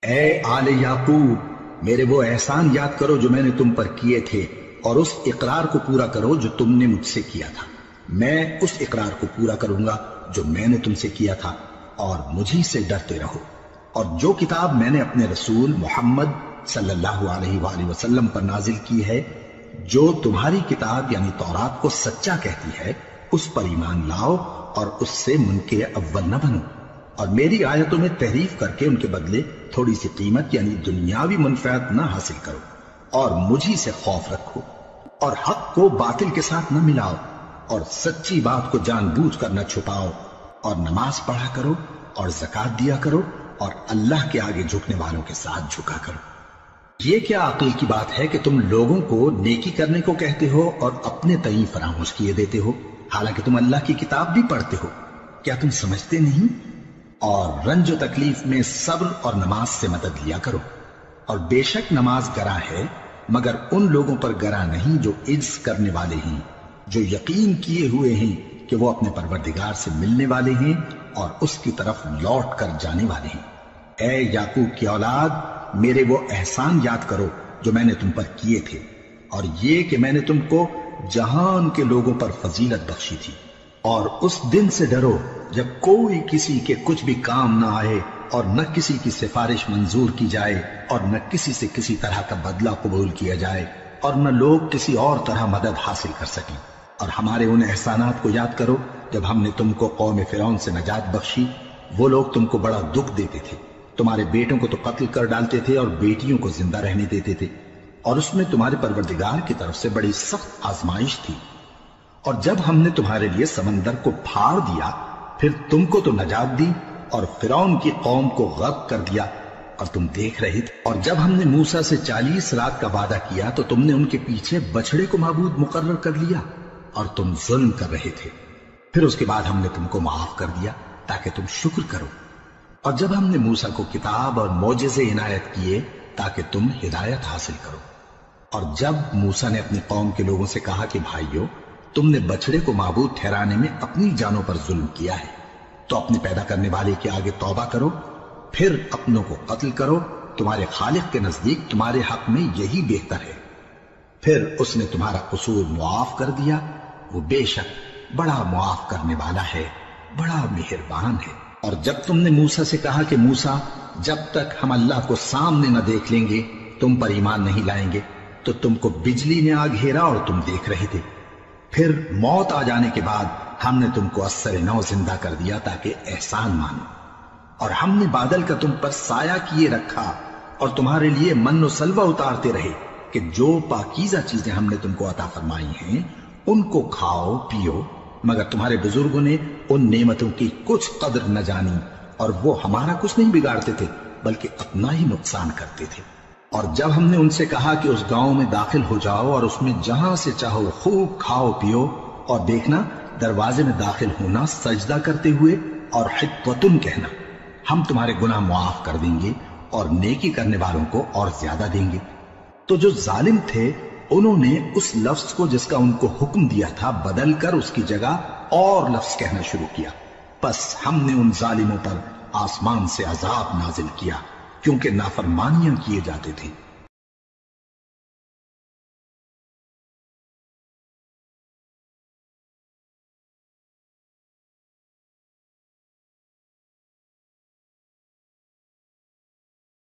اے آل یعقوب، میرے وہ احسان یاد کرو جو میں نے تم پر کیے تھے، اور اس اقرار کو پورا کرو جو تم نے مجھ سے کیا تھا۔ میں اس اقرار کو پورا کروں گا جو میں نے تم سے کیا تھا، اور مجھی سے ڈرتے رہو۔ اور جو کتاب میں نے اپنے رسول محمد صلی اللہ علیہ وآلہ وسلم پر نازل کی ہے، جو تمہاری کتاب یعنی تورات کو سچا کہتی ہے، اس پر ایمان لاؤ اور اس سے منکر اول نہ بنو، اور میری آیتوں میں تحریف کر کے ان کے بدلے تھوڑی سی قیمت یعنی دنیاوی منفعت نہ حاصل کرو، اور مجھی سے خوف رکھو، اور حق کو باطل کے ساتھ نہ ملاؤ، اور سچی بات کو جان بوجھ کر نہ چھپاؤ، اور نماز پڑھا کرو اور زکوٰۃ دیا کرو، اور اللہ کے آگے جھکنے والوں کے ساتھ جھکا کرو۔ یہ کیا عقل کی بات ہے کہ تم لوگوں کو نیکی کرنے کو کہتے ہو اور اپنے تئیں فراموش کیے دیتے ہو، حالانکہ تم اللہ کی کتاب بھی پڑھتے ہو؟ کیا تم سمجھتے نہیں؟ اور رنج و تکلیف میں صبر اور نماز سے مدد لیا کرو، اور بے شک نماز گراں ہے، مگر ان لوگوں پر گراں نہیں جو عجز کرنے والے ہیں، جو یقین کیے ہوئے ہیں کہ وہ اپنے پروردگار سے ملنے والے ہیں اور اس کی طرف لوٹ کر جانے والے ہیں۔ اے یعقوب کی اولاد، میرے وہ احسان یاد کرو جو میں نے تم پر کیے تھے، اور یہ کہ میں نے تم کو جہان کے لوگوں پر فضیلت بخشی تھی۔ اور اس دن سے ڈرو جب کوئی کسی کے کچھ بھی کام نہ آئے، اور نہ کسی کی سفارش منظور کی جائے، اور نہ کسی سے کسی طرح کا بدلہ قبول کیا جائے، اور نہ لوگ کسی اور طرح مدد حاصل کر سکیں۔ اور ہمارے ان احسانات کو یاد کرو جب ہم نے تم کو قوم فرعون سے نجات بخشی۔ وہ لوگ تم کو بڑا دکھ دیتے تھے، تمہارے بیٹوں کو تو قتل کر ڈالتے تھے اور بیٹیوں کو زندہ رہنے دیتے تھے، اور اس میں تمہارے پروردگار کی طرف سے بڑی سخت آزمائش تھی۔ اور جب ہم نے تمہارے لیے سمندر کو پھاڑ دیا، پھر تم کو تو نجات دی اور فرعون کی قوم کو غرق کر دیا، اور تم دیکھ رہے تھے۔ اور جب ہم نے موسیٰ سے 40 رات کا وعدہ کیا تو تم نے ان کے پیچھے بچڑے کو معبود مقرر کر لیا، اور تم ظلم کر رہے تھے۔ پھر اس کے بعد ہم نے تم کو معاف کر دیا تاکہ تم شکر کرو۔ اور جب ہم نے موسیٰ کو کتاب اور معجزے عنایت کیے تاکہ تم ہدایت حاصل کرو۔ اور جب موسیٰ نے اپنی قوم کے لوگوں سے کہا کہ بھائیو، تم نے بچڑے کو معبود ٹھہرانے میں اپنی جانوں پر ظلم کیا ہے، تو اپنے پیدا کرنے والے کے آگے توبہ کرو، پھر اپنوں کو قتل کرو، تمہارے خالق کے نزدیک تمہارے حق میں یہی بہتر ہے۔ پھر اس نے تمہارا قصور معاف کر دیا، وہ بے شک بڑا معاف کرنے والا ہے، بڑا مہربان ہے۔ اور جب تم نے موسیٰ سے کہا کہ موسیٰ، جب تک ہم اللہ کو سامنے نہ دیکھ لیں گے تم پر ایمان نہیں لائیں گے، تو تم کو بجلی نے آ گھیرا اور تم دیکھ رہے تھے۔ پھر موت آ جانے کے بعد ہم نے تم کو اثر نو زندہ کر دیا تاکہ احسان مانو۔ اور ہم نے بادل کا تم پر سایہ کیے رکھا اور تمہارے لیے من و سلوہ اتارتے رہے کہ جو پاکیزہ چیزیں ہم نے تم کو عطا فرمائی ہیں ان کو کھاؤ پیو، مگر تمہارے بزرگوں نے ان نعمتوں کی کچھ قدر نہ جانی، اور وہ ہمارا کچھ نہیں بگاڑتے تھے بلکہ اپنا ہی نقصان کرتے تھے۔ اور جب ہم نے ان سے کہا کہ اس گاؤں میں داخل ہو جاؤ اور اس میں جہاں سے چاہو خوب کھاؤ پیو، اور دیکھنا دروازے میں داخل ہونا سجدہ کرتے ہوئے اور حطۃ کہنا، ہم تمہارے گناہ معاف کر دیں گے اور نیکی کرنے والوں کو اور زیادہ دیں گے۔ تو جو ظالم تھے انہوں نے اس لفظ کو جس کا ان کو حکم دیا تھا بدل کر اس کی جگہ اور لفظ کہنا شروع کیا، پس ہم نے ان ظالموں پر آسمان سے عذاب نازل کیا کیونکہ نافرمانیاں کیے جاتے تھے۔